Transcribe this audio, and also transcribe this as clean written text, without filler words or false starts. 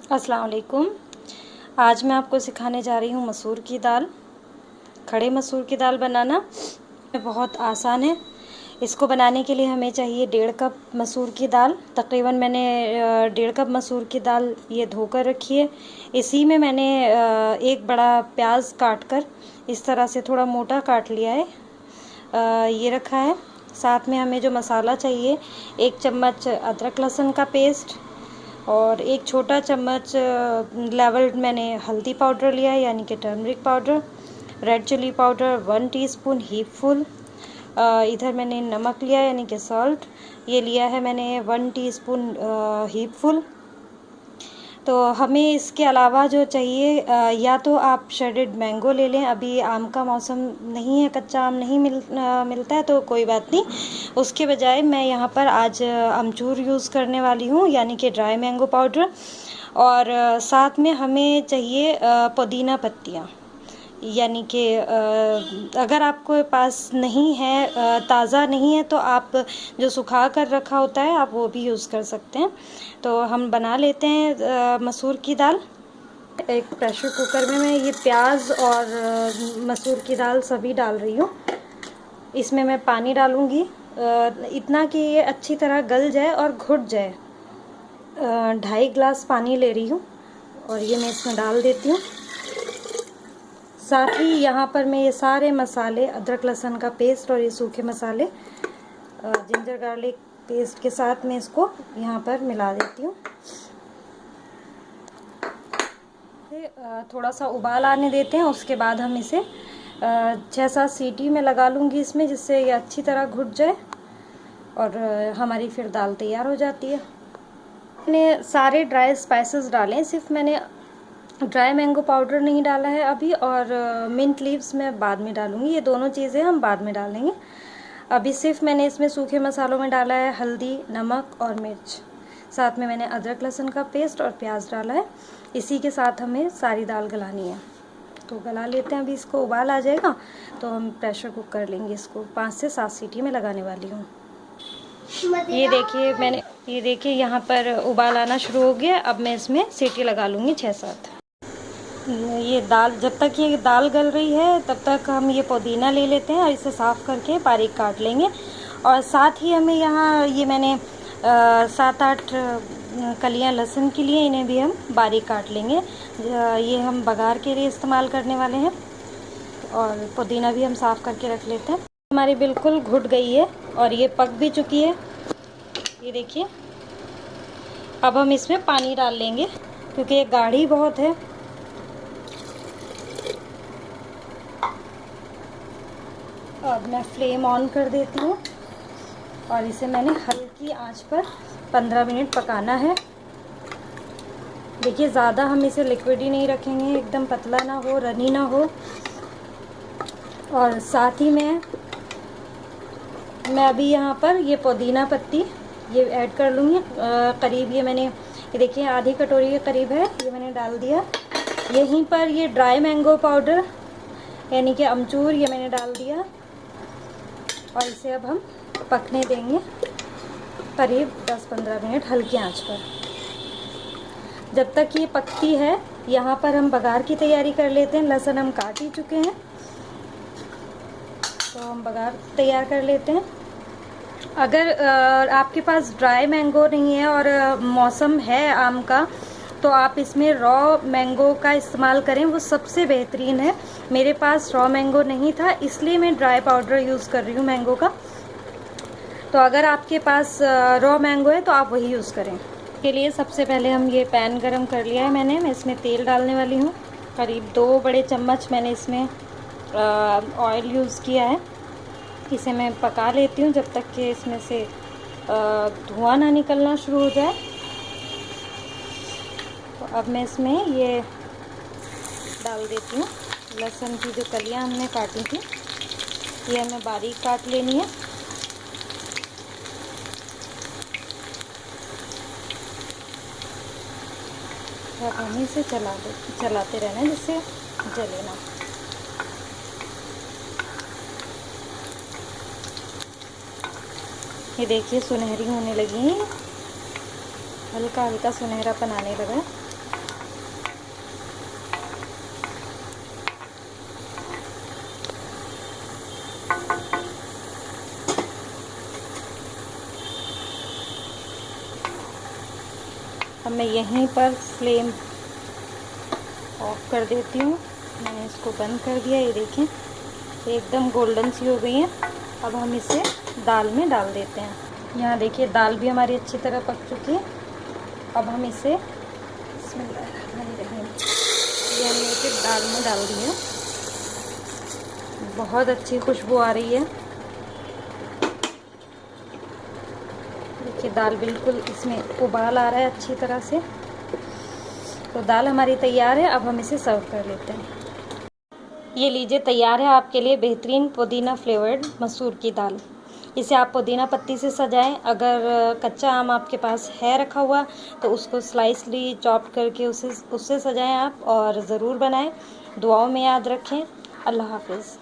अस्सलाम वालेकुम। आज मैं आपको सिखाने जा रही हूँ मसूर की दाल। खड़े मसूर की दाल बनाना बहुत आसान है। इसको बनाने के लिए हमें चाहिए 1.5 कप मसूर की दाल। तकरीबन मैंने 1.5 कप मसूर की दाल ये धोकर रखी है। इसी में मैंने एक बड़ा प्याज काटकर इस तरह से थोड़ा मोटा काट लिया है, ये रखा है। साथ में हमें जो मसाला चाहिए, 1 चम्मच अदरक लहसुन का पेस्ट और 1 छोटा चम्मच लेवल्ड मैंने हल्दी पाउडर लिया है, यानी कि turmeric powder. Red chilli powder 1 teaspoon heap full. इधर मैंने नमक लिया है, यानी कि सॉल्ट ये लिया है मैंने 1 टीस्पून हीप फुल। तो हमें इसके अलावा जो चाहिए, या तो आप श्रेडेड मैंगो ले लें। अभी आम का मौसम नहीं है, कच्चा आम नहीं मिलता है, तो कोई बात नहीं। उसके बजाय मैं यहाँ पर आज अमचूर यूज़ करने वाली हूँ, यानी कि ड्राई मैंगो पाउडर। और साथ में हमें चाहिए पुदीना पत्तियाँ, यानी कि अगर आपके पास नहीं है, ताज़ा नहीं है, तो आप जो सुखा कर रखा होता है आप वो भी यूज़ कर सकते हैं। तो हम बना लेते हैं मसूर की दाल। एक प्रेशर कुकर में मैं ये प्याज और मसूर की दाल सभी डाल रही हूँ। इसमें मैं पानी डालूँगी इतना कि ये अच्छी तरह गल जाए और घुट जाए। 2.5 गिलास पानी ले रही हूँ और ये मैं इसमें डाल देती हूँ। साथ ही यहाँ पर मैं ये सारे मसाले, अदरक लहसुन का पेस्ट और ये सूखे मसाले जिंजर गार्लिक पेस्ट के साथ मैं इसको यहाँ पर मिला देती हूँ। थोड़ा सा उबाल आने देते हैं, उसके बाद हम इसे 6-7 सीटी में लगा लूँगी इसमें, जिससे ये अच्छी तरह घुट जाए और हमारी फिर दाल तैयार हो जाती है। मैंने सारे ड्राई स्पाइसेस डालें, सिर्फ मैंने ड्राई मैंगो पाउडर नहीं डाला है अभी, और मिंट लीव्स मैं बाद में डालूँगी। ये दोनों चीज़ें हम बाद में डालेंगे। अभी सिर्फ मैंने इसमें सूखे मसालों में डाला है हल्दी, नमक और मिर्च। साथ में मैंने अदरक लहसुन का पेस्ट और प्याज डाला है। इसी के साथ हमें सारी दाल गलानी है, तो गला लेते हैं। अभी इसको उबाल आ जाएगा तो हम प्रेशर कुक कर लेंगे। इसको 5 से 7 सीटी में लगाने वाली हूँ। ये देखिए यहाँ पर उबाल आना शुरू हो गया। अब मैं इसमें सीटी लगा लूँगी 6-7। ये दाल, जब तक ये दाल गल रही है तब तक हम ये पुदीना ले लेते हैं और इसे साफ़ करके बारीक काट लेंगे। और साथ ही हमें यहाँ ये मैंने 7-8 कलियाँ लहसुन की लिए, इन्हें भी हम बारीक काट लेंगे। ये हम बघार के लिए इस्तेमाल करने वाले हैं। और पुदीना भी हम साफ़ करके रख लेते हैं। हमारी बिल्कुल घुट गई है और ये पक भी चुकी है, ये देखिए। अब हम इसमें पानी डाल लेंगे क्योंकि ये गाढ़ी बहुत है। अब मैं फ्लेम ऑन कर देती हूँ और इसे मैंने हल्की आंच पर 15 मिनट पकाना है। देखिए, ज़्यादा हम इसे लिक्विड ही नहीं रखेंगे, एकदम पतला ना हो, रनी ना हो। और साथ ही में मैं अभी यहाँ पर ये पुदीना पत्ती ये ऐड कर लूँगी। करीब ये देखिए आधी कटोरी के करीब है, ये मैंने डाल दिया। यहीं पर ये ड्राई मैंगो पाउडर यानी कि अमचूर ये मैंने डाल दिया और इसे अब हम पकने देंगे करीब 10-15 मिनट हल्की आंच पर। जब तक ये पकती है, यहाँ पर हम बघार की तैयारी कर लेते हैं। लहसुन हम काट ही चुके हैं, तो हम बघार तैयार कर लेते हैं। अगर आपके पास ड्राई मैंगो नहीं है और मौसम है आम का, तो आप इसमें रॉ मैंगो का इस्तेमाल करें, वो सबसे बेहतरीन है। मेरे पास रॉ मैंगो नहीं था, इसलिए मैं ड्राई पाउडर यूज़ कर रही हूँ मैंगो का। तो अगर आपके पास रॉ मैंगो है तो आप वही यूज़ करें। के लिए सबसे पहले हम ये पैन गरम कर लिया है मैंने। मैं इसमें तेल डालने वाली हूँ। करीब 2 बड़े चम्मच मैंने इसमें ऑयल यूज़ किया है। इसे मैं पका लेती हूँ जब तक कि इसमें से धुआं ना निकलना शुरू हो जाए। तो अब मैं इसमें ये डाल देती हूँ लहसुन की जो कलियाँ हमने काटी थी, ये हमें बारीक काट लेनी है। और हमें इसे चलाते रहना है जिससे जले ना। ये देखिए सुनहरी होने लगी है, हल्का हल्का सुनहरापन आने लगा है। अब मैं यहीं पर फ्लेम ऑफ कर देती हूँ। मैंने इसको बंद कर दिया। ये देखें एकदम गोल्डन सी हो गई है। अब हम इसे दाल में डाल देते हैं। यहाँ देखिए दाल भी हमारी अच्छी तरह पक चुकी है। अब हम इसे बिस्मिल्लाहिर्रहमानिर्रहीम ये हमने इसे दाल में डाल दिया। बहुत अच्छी खुशबू आ रही है। देखिए दाल बिल्कुल इसमें उबाल आ रहा है अच्छी तरह से। तो दाल हमारी तैयार है। अब हम इसे सर्व कर लेते हैं। ये लीजिए तैयार है आपके लिए बेहतरीन पुदीना फ्लेवर्ड मसूर की दाल। इसे आप पुदीना पत्ती से सजाएं। अगर कच्चा आम आपके पास है रखा हुआ तो उसको स्लाइसली चॉप करके उससे सजाएं आप, और ज़रूर बनाएं। दुआओं में याद रखें। अल्लाह हाफ़िज़।